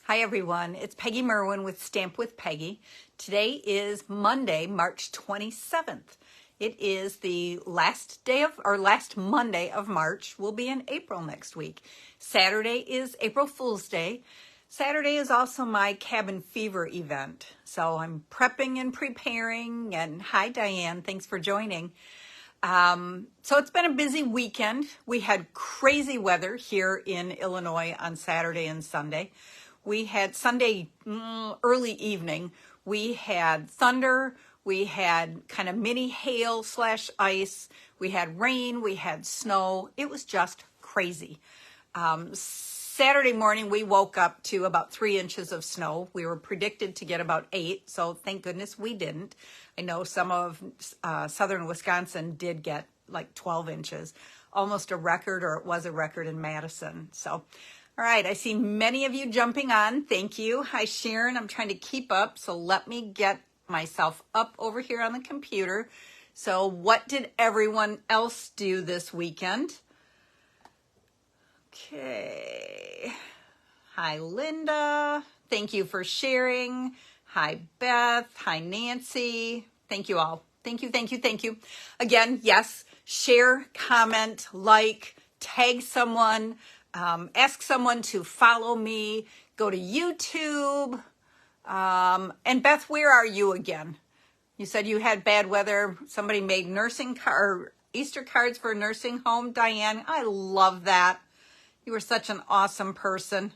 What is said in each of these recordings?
Hi everyone, it's Peggy Merwin with Stamp with Peggy. Today is Monday, March 27th. It is the last Monday of March. We'll be in April next week. Saturday is April Fool's Day. Saturday is also my cabin fever event. So I'm prepping and preparing, and hi Diane, thanks for joining. So it's been a busy weekend. We had crazy weather here in Illinois on Saturday and Sunday. We had Sunday early evening, we had thunder, we had kind of mini hail / ice, we had rain, we had snow. It was just crazy. Saturday morning, we woke up to about 3 inches of snow. We were predicted to get about 8, so thank goodness we didn't. I know some of southern Wisconsin did get like 12 inches, almost a record, or it was a record in Madison. So, all right, I see many of you jumping on. Thank you. Hi, Sharon. I'm trying to keep up, so let me get myself up over here on the computer. So what did everyone else do this weekend? Okay. Hi, Linda. Thank you for sharing. Hi, Beth. Hi, Nancy. Thank you all. Thank you, thank you, thank you. Again, yes, share, comment, like, tag someone, ask someone to follow me, go to YouTube. And Beth, where are you again? You said you had bad weather. Somebody made Easter cards for a nursing home. Diane, I love that. You were such an awesome person.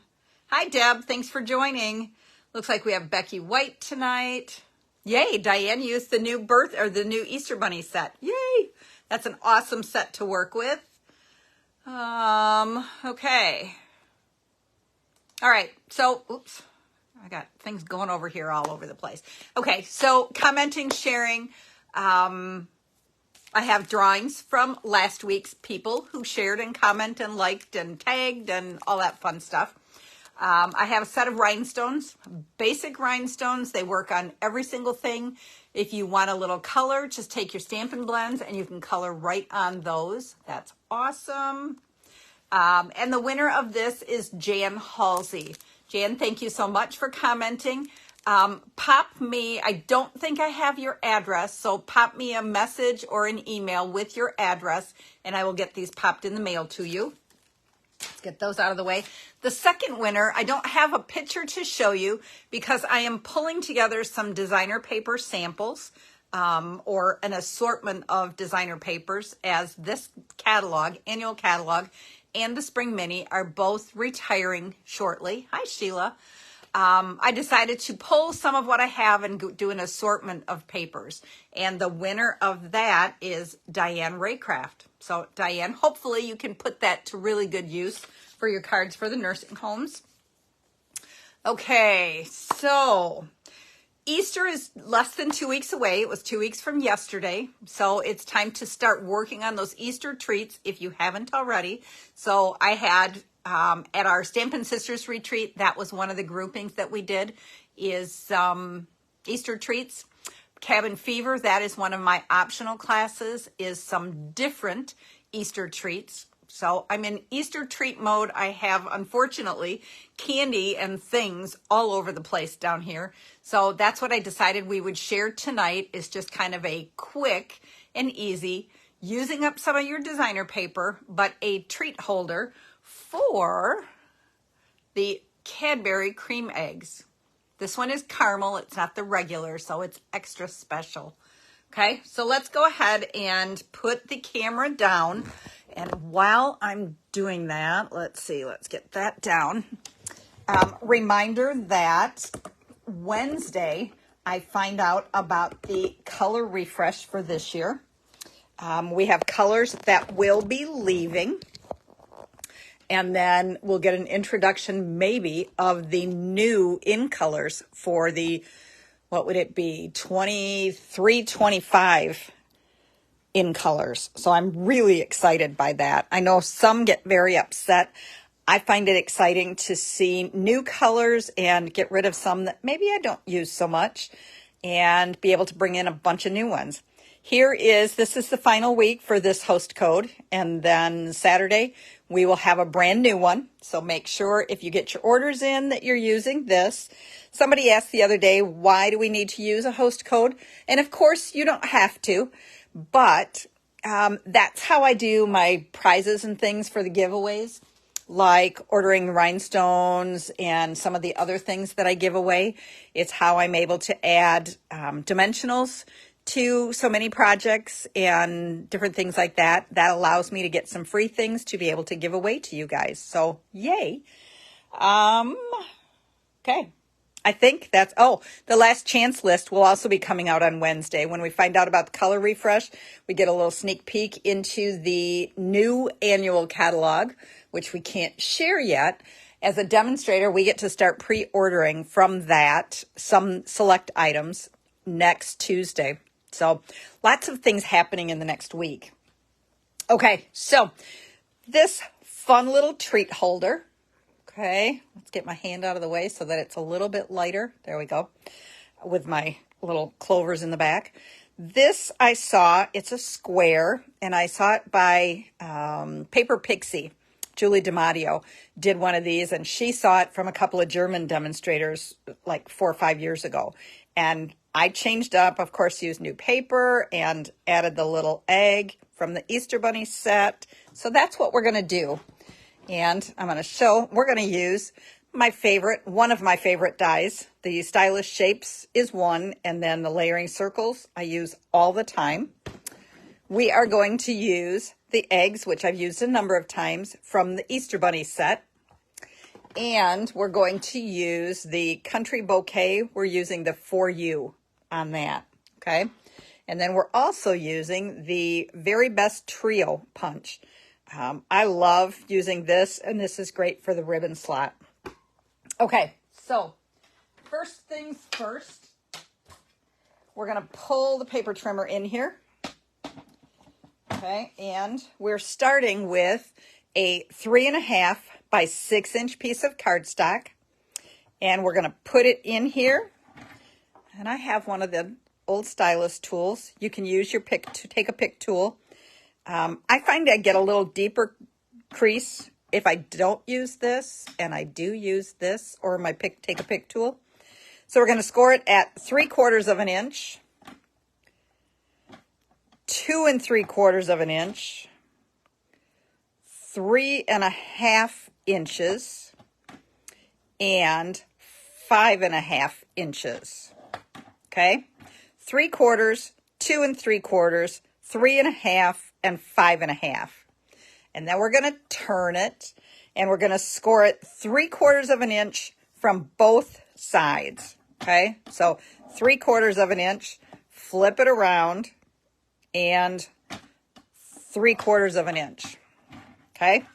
Hi, Deb. Thanks for joining. Looks like we have Becky White tonight. Yay, Diane used the new Easter Bunny set. Yay. That's an awesome set to work with. Okay. All right. So, oops. I got things going over here all over the place. Okay. So commenting, sharing. I have drawings from last week's people who shared and commented and liked and tagged and all that fun stuff. I have a set of rhinestones, basic rhinestones. They work on every single thing. If you want a little color, just take your Stampin' Blends and you can color right on those. That's awesome. And the winner of this is Jan Halsey. Jan, thank you so much for commenting. Pop me, I don't think I have your address, so pop me a message or an email with your address and I will get these popped in the mail to you. Let's get those out of the way. The second winner, I don't have a picture to show you because I am pulling together some designer paper samples or an assortment of designer papers, as this catalog, annual catalog, and the Spring Mini are both retiring shortly. Hi, Sheila. I decided to pull some of what I have and do an assortment of papers. And the winner of that is Diane Raycraft. So Diane, hopefully you can put that to really good use for your cards for the nursing homes. Okay, so Easter is less than 2 weeks away. It was 2 weeks from yesterday. So it's time to start working on those Easter treats if you haven't already. So I had at our Stampin' Sisters retreat, that was one of the groupings that we did, is Easter treats. Cabin Fever, that is one of my optional classes, is some different Easter treats. So I'm in Easter treat mode. I have, unfortunately, candy and things all over the place down here. So that's what I decided we would share tonight, is just kind of a quick and easy, using up some of your designer paper, but a treat holder for the Cadbury cream eggs. This one is caramel. It's not the regular, so it's extra special. Okay, so let's go ahead and put the camera down. And while I'm doing that, let's get that down. Reminder that Wednesday, I find out about the color refresh for this year. We have colors that will be leaving. And then we'll get an introduction maybe of the new in colors for the, what would it be, 23, 25 in colors. So I'm really excited by that. I know some get very upset. I find it exciting to see new colors and get rid of some that maybe I don't use so much and be able to bring in a bunch of new ones. This is the final week for this host code. And then Saturday, we will have a brand new one. So make sure if you get your orders in that you're using this. Somebody asked the other day, why do we need to use a host code? And of course, you don't have to, but that's how I do my prizes and things for the giveaways, like ordering rhinestones and some of the other things that I give away. It's how I'm able to add dimensionals to so many projects and different things like that. That allows me to get some free things to be able to give away to you guys. So yay. Okay. I think that's, the last chance list will also be coming out on Wednesday. When we find out about the color refresh, we get a little sneak peek into the new annual catalog, which we can't share yet. As a demonstrator, we get to start pre-ordering from that, some select items next Tuesday. So lots of things happening in the next week. Okay, so this fun little treat holder. Okay, let's get my hand out of the way so that it's a little bit lighter. There we go. With my little clovers in the back. This I saw, it's a square, and I saw it by Paper Pixie. Julie DiMatteo did one of these, and she saw it from a couple of German demonstrators like 4 or 5 years ago. And I changed up, of course, used new paper and added the little egg from the Easter Bunny set. So that's what we're going to do. And I'm going to show, we're going to use one of my favorite dies. The Stylish Shapes is one, and then the layering circles I use all the time. We are going to use the eggs, which I've used a number of times, from the Easter Bunny set. And we're going to use the Country Bouquet. We're using the For You on that, okay? And then we're also using the Very Best Trio Punch. I love using this, and this is great for the ribbon slot. Okay, so first things first, we're going to pull the paper trimmer in here. Okay, and we're starting with a 3.5 by 6 inch piece of cardstock, and we're going to put it in here. And I have one of the old stylus tools. You can use your pick to take a pick tool. I find I get a little deeper crease if I don't use this, and I do use this or my take a pick tool. So we're going to score it at 3/4 of an inch, 2 3/4 of an inch, 3.5 inches, and 5.5 inches. Okay, 3/4, 2 3/4, 3.5, and 5.5. And then we're going to turn it, and we're going to score it 3/4 of an inch from both sides. Okay, so 3/4 of an inch, flip it around, and 3/4 of an inch. Okay,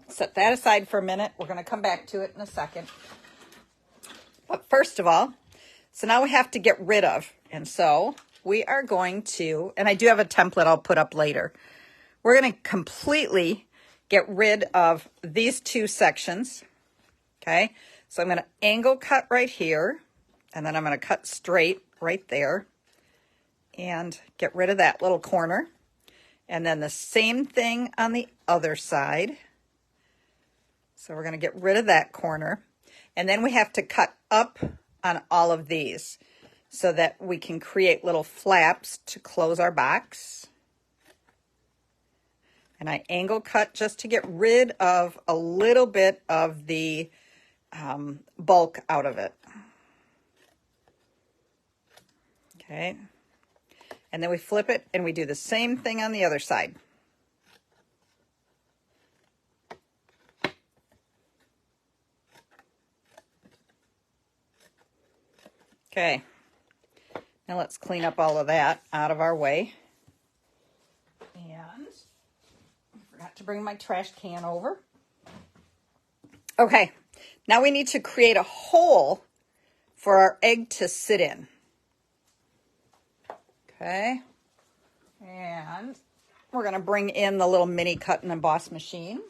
set that aside for a minute. We're going to come back to it in a second. But first of all, so now we have to get rid of, and so we are going to, and I do have a template I'll put up later. We're going to completely get rid of these two sections. Okay, so I'm going to angle cut right here, and then I'm going to cut straight right there and get rid of that little corner. And then the same thing on the other side. So we're going to get rid of that corner. And then we have to cut up on all of these so that we can create little flaps to close our box. And I angle cut just to get rid of a little bit of the bulk out of it. Okay. And then we flip it and we do the same thing on the other side. Okay. Now let's clean up all of that out of our way. And I forgot to bring my trash can over. Okay, now we need to create a hole for our egg to sit in. Okay, and we're going to bring in the little mini cut and emboss machine.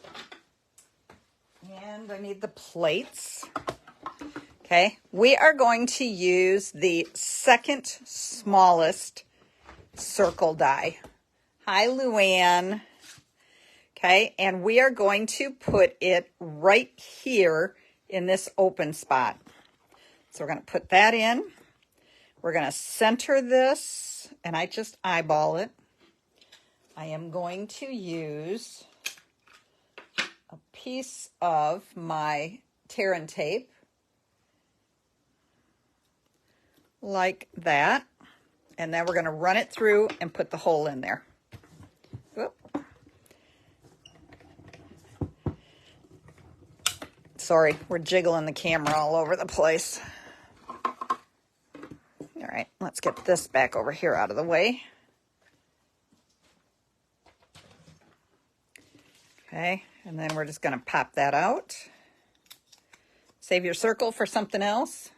And I need the plates. Okay, we are going to use the second smallest circle die. Hi, Luann. Okay, and we are going to put it right here in this open spot. So we're going to put that in. We're going to center this, and I just eyeball it. I am going to use a piece of my tear and tape, like that. And then we're going to run it through and put the hole in there. Whoop. Sorry, we're jiggling the camera all over the place. All right, let's get this back over here out of the way. Okay, and then we're just going to pop that out. Save your circle for something else.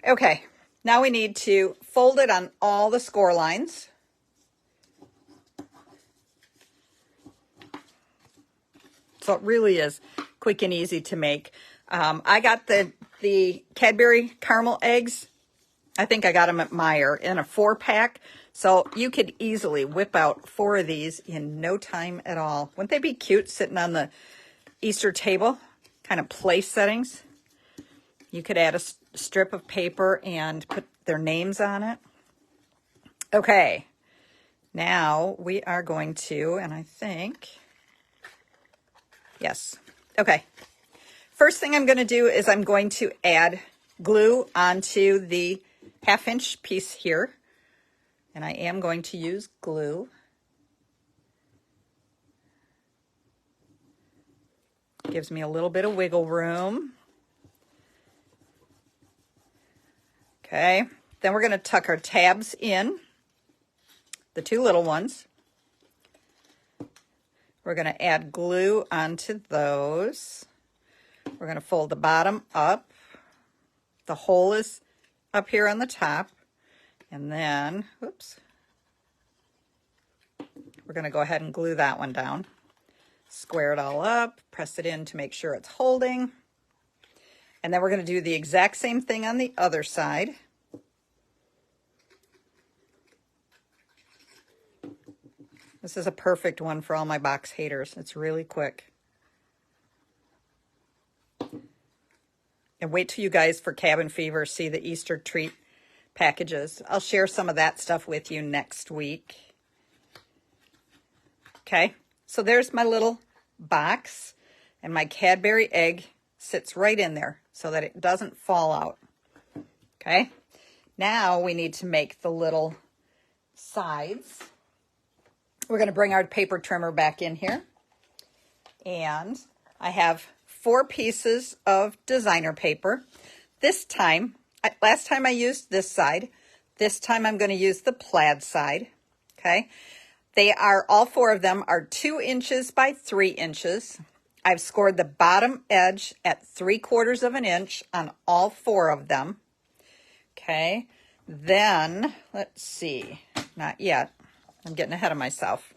Okay, now we need to fold it on all the score lines. So it really is quick and easy to make. I got the Cadbury caramel eggs. I think I got them at Meijer in a 4-pack. So you could easily whip out 4 of these in no time at all. Wouldn't they be cute sitting on the Easter table? Kind of place settings. You could add a strip of paper and put their names on it. Okay. Now we are going to, and I think, yes. Okay. First thing I'm going to do is I'm going to add glue onto the 1/2-inch piece here. And I am going to use glue. Gives me a little bit of wiggle room. Okay, then we're going to tuck our tabs in, the 2 little ones. We're going to add glue onto those. We're going to fold the bottom up. The hole is up here on the top. And then, oops, we're going to go ahead and glue that one down. Square it all up, press it in to make sure it's holding. And then we're going to do the exact same thing on the other side. This is a perfect one for all my box haters. It's really quick. And wait till you guys for Cabin Fever see the Easter treat packages. I'll share some of that stuff with you next week. Okay, so there's my little box, and my Cadbury egg sits right in there so that it doesn't fall out. Okay, now we need to make the little sides. We're going to bring our paper trimmer back in here, and I have 4 pieces of designer paper. This time, last time I used this side. This time I'm going to use the plaid side. Okay. They are, all 4 of them are 2 inches by 3 inches. I've scored the bottom edge at 3/4 of an inch on all 4 of them. Okay. Then, let's see. Not yet. I'm getting ahead of myself.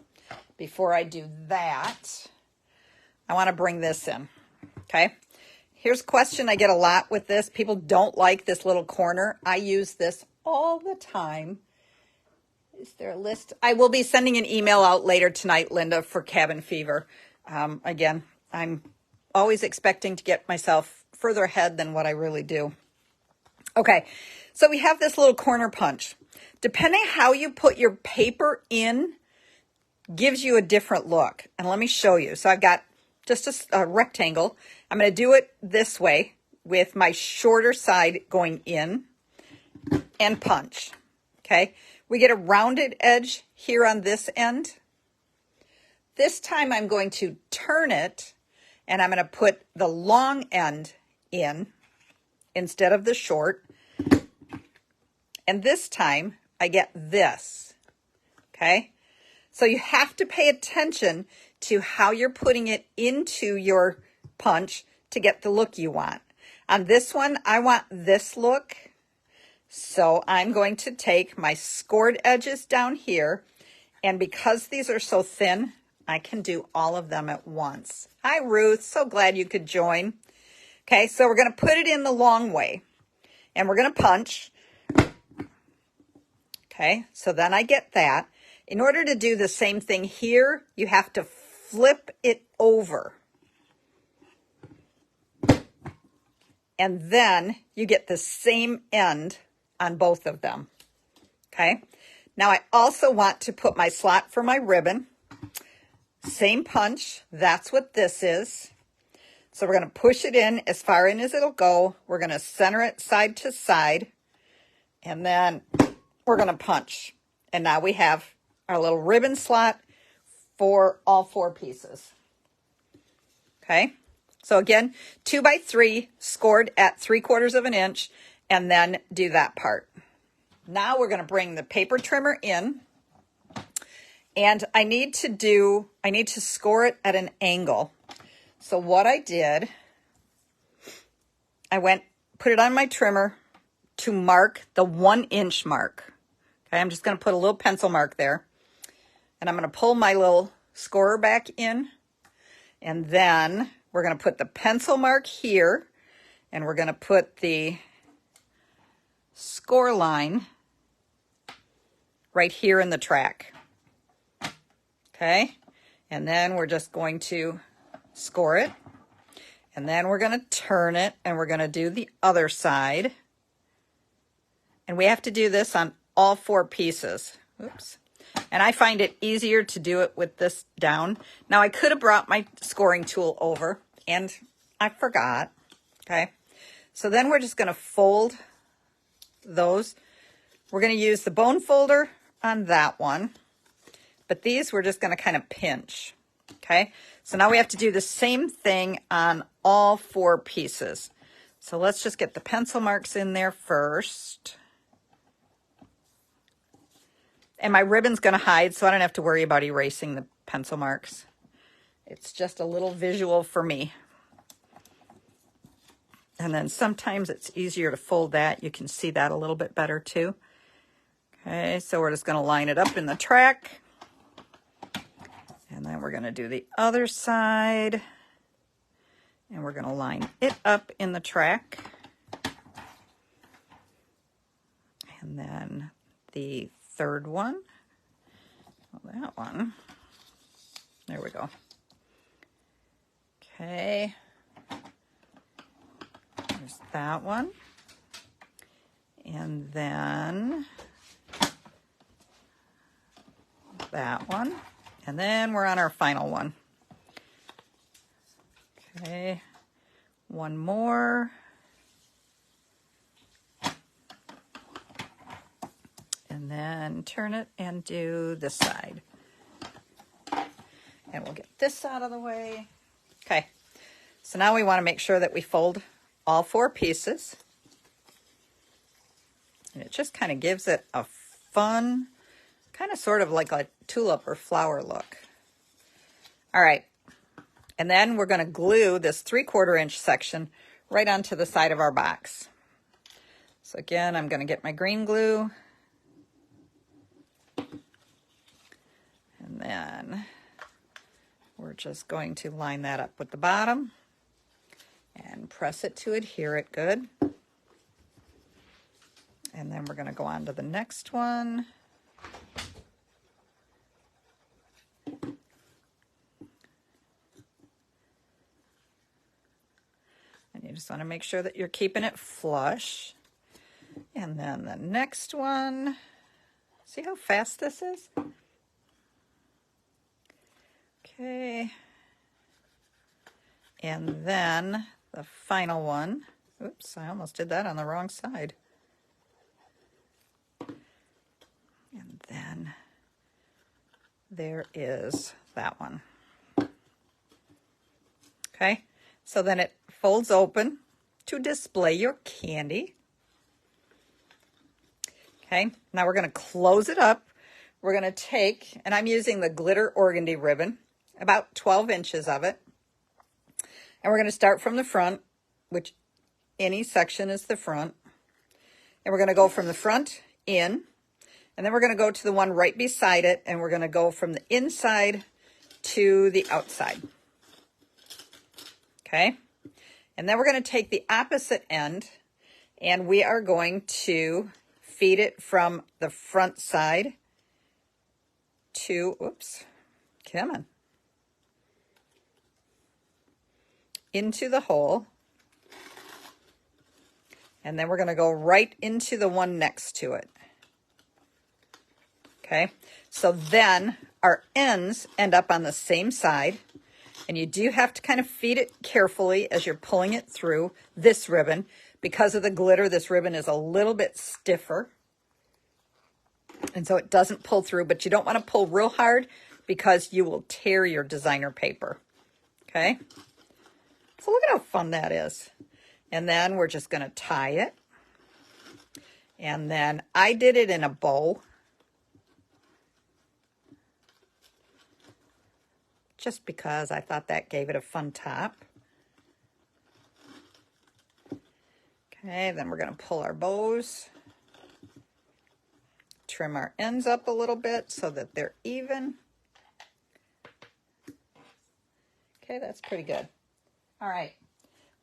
Before I do that, I want to bring this in. Okay. Here's a question I get a lot with this. People don't like this little corner. I use this all the time. Is there a list? I will be sending an email out later tonight, Linda, for Cabin Fever. Again, I'm always expecting to get myself further ahead than what I really do. Okay, so we have this little corner punch. Depending how you put your paper in, gives you a different look. And let me show you. So I've got just a rectangle. I'm going to do it this way with my shorter side going in and punch. Okay, we get a rounded edge here on this end. This time I'm going to turn it, and I'm going to put the long end in instead of the short. And this time I get this. Okay, so you have to pay attention to how you're putting it into your punch to get the look you want. On this one, I want this look. So I'm going to take my scored edges down here, and because these are so thin, I can do all of them at once. Hi, Ruth. So glad you could join. Okay, so we're going to put it in the long way, and we're going to punch. Okay, so then I get that. In order to do the same thing here, you have to flip it over. And then you get the same end on both of them. Okay, now I also want to put my slot for my ribbon. Same punch, that's what this is. So we're going to push it in as far in as it'll go. We're going to center it side to side. And then we're going to punch. And now we have our little ribbon slot for all 4 pieces. Okay. So again, 2 by 3 scored at 3/4 of an inch, and then do that part. Now we're going to bring the paper trimmer in, and I need to score it at an angle. So what I did, I put it on my trimmer to mark the 1-inch mark. Okay, I'm just going to put a little pencil mark there, and I'm going to pull my little scorer back in, and then we're going to put the pencil mark here, and we're going to put the score line right here in the track. Okay, and then we're just going to score it, and then we're going to turn it, and we're going to do the other side. And we have to do this on all 4 pieces. Oops. And I find it easier to do it with this down. Now I could have brought my scoring tool over, and I forgot. Okay, so then we're just going to fold those. We're going to use the bone folder on that one, but these we're just going to kind of pinch. Okay, so now we have to do the same thing on all 4 pieces. So let's just get the pencil marks in there first. And my ribbon's going to hide, so I don't have to worry about erasing the pencil marks. It's just a little visual for me. And then sometimes it's easier to fold that. You can see that a little bit better too. Okay, so we're just going to line it up in the track. And then we're going to do the other side. And we're going to line it up in the track. And then the third one. Well, that one. There we go. Okay. There's that one. And then that one. And then we're on our final one. Okay. One more. And then turn it and do this side. And we'll get this out of the way. Okay, so now we want to make sure that we fold all 4 pieces. And it just kind of gives it a fun, kind of sort of like a tulip or flower look. All right, and then we're going to glue this 3/4 inch section right onto the side of our box. So again, I'm going to get my green glue. And then we're just going to line that up with the bottom and press it to adhere it good. And then we're going to go on to the next one. And you just want to make sure that you're keeping it flush. And then the next one, see how fast this is? Okay, and then the final one. Oops, I almost did that on the wrong side. And then there is that one. Okay, so then it folds open to display your candy. Okay, now we're going to close it up. We're going to take, and I'm using the glitter organdy ribbon, about 12 inches of it. And we're going to start from the front, which any section is the front. And we're going to go from the front in, and then we're going to go to the one right beside it, and we're going to go from the inside to the outside. Okay? And then we're going to take the opposite end, and we are going to feed it from the front side to, oops, come on, into the hole. And then we're going to go right into the one next to it. Okay, so then our ends end up on the same side. And you do have to kind of feed it carefully as you're pulling it through this ribbon. Because of the glitter, this ribbon is a little bit stiffer. And so it doesn't pull through, but you don't want to pull real hard because you will tear your designer paper. Okay, so look at how fun that is. And then we're just going to tie it. And then I did it in a bow. Just because I thought that gave it a fun top. Okay, then we're going to pull our bows. Trim our ends up a little bit so that they're even. Okay, that's pretty good. All right,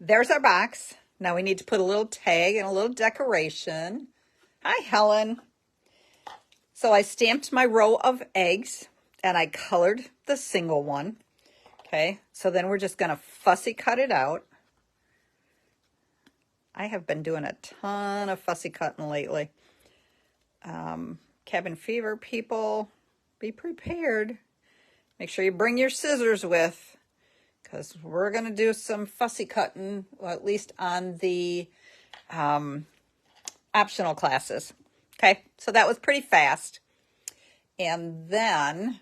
there's our box. Now we need to put a little tag and a little decoration. Hi, Helen. So I stamped my row of eggs and I colored the single one. Okay, so then we're just going to fussy cut it out. I have been doing a ton of fussy cutting lately. Cabin fever people, be prepared. Make sure you bring your scissors with, because we're going to do some fussy cutting, well, at least on the optional classes. Okay, so that was pretty fast. And then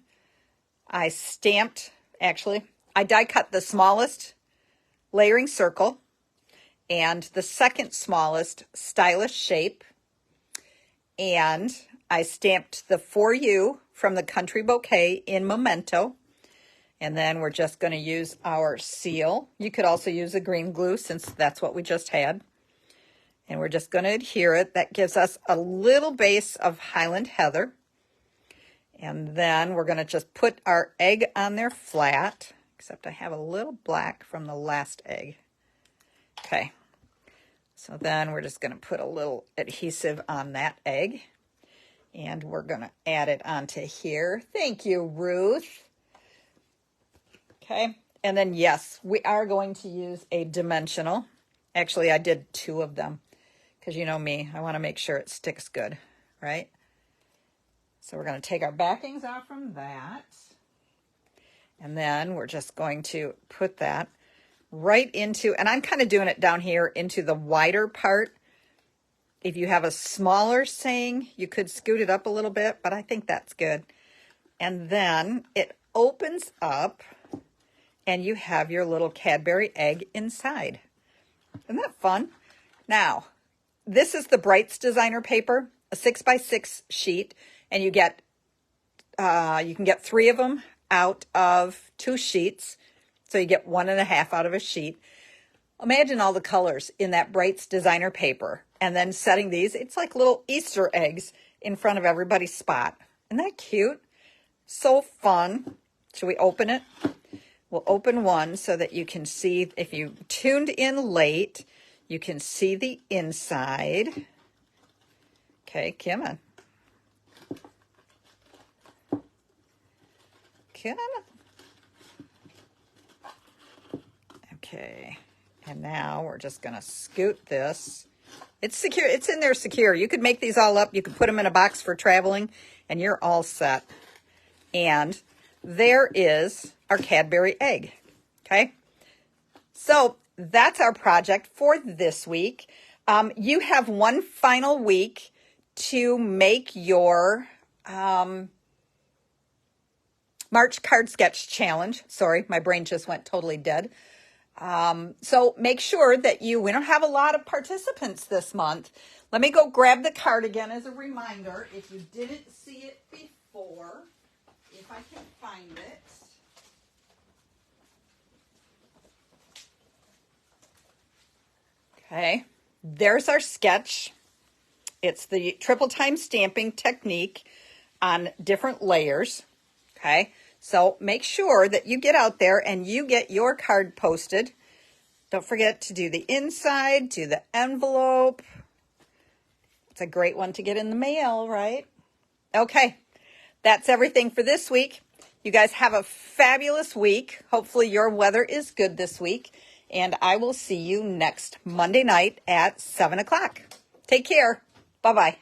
I stamped, actually, I die cut the smallest layering circle and the second smallest stylish shape. And I stamped the For You from the Country Bouquet in Memento. And then we're just going to use our seal. You could also use a green glue since that's what we just had. And we're just going to adhere it. That gives us a little base of Highland Heather. And then we're going to just put our egg on there flat, except I have a little black from the last egg. Okay, so then we're just going to put a little adhesive on that egg. And we're going to add it onto here. Thank you, Ruth. Okay, and then yes, we are going to use a dimensional. Actually, I did 2 of them because you know me, I want to make sure it sticks good, right? So we're going to take our backings off from that. And then we're just going to put that right into, and I'm kind of doing it down here into the wider part. If you have a smaller saying, you could scoot it up a little bit, but I think that's good. And then it opens up and you have your little Cadbury egg inside. Isn't that fun? Now, this is the Brights designer paper, a 6x6 sheet, and you can get 3 of them out of 2 sheets. So you get 1.5 out of a sheet. Imagine all the colors in that Brights designer paper and then setting these. It's like little Easter eggs in front of everybody's spot. Isn't that cute? So fun. Should we open it? We'll open one so that you can see, if you tuned in late, you can see the inside. Okay, come on. Come on. Okay, and now we're just going to scoot this. It's secure. It's in there secure. You could make these all up. You could put them in a box for traveling, and you're all set. And there is our Cadbury egg. Okay, so that's our project for this week. You have one final week to make your March card sketch challenge. Sorry, my brain just went totally dead. So make sure that we don't have a lot of participants this month. Let me go grab the card again as a reminder. If you didn't see it before, if I can find it. Okay, there's our sketch. It's the triple time stamping technique on different layers. Okay, so make sure that you get out there and you get your card posted. Don't forget to do the inside, do the envelope. It's a great one to get in the mail, right? Okay, that's everything for this week. You guys have a fabulous week. Hopefully your weather is good this week. And I will see you next Monday night at 7 o'clock. Take care. Bye-bye.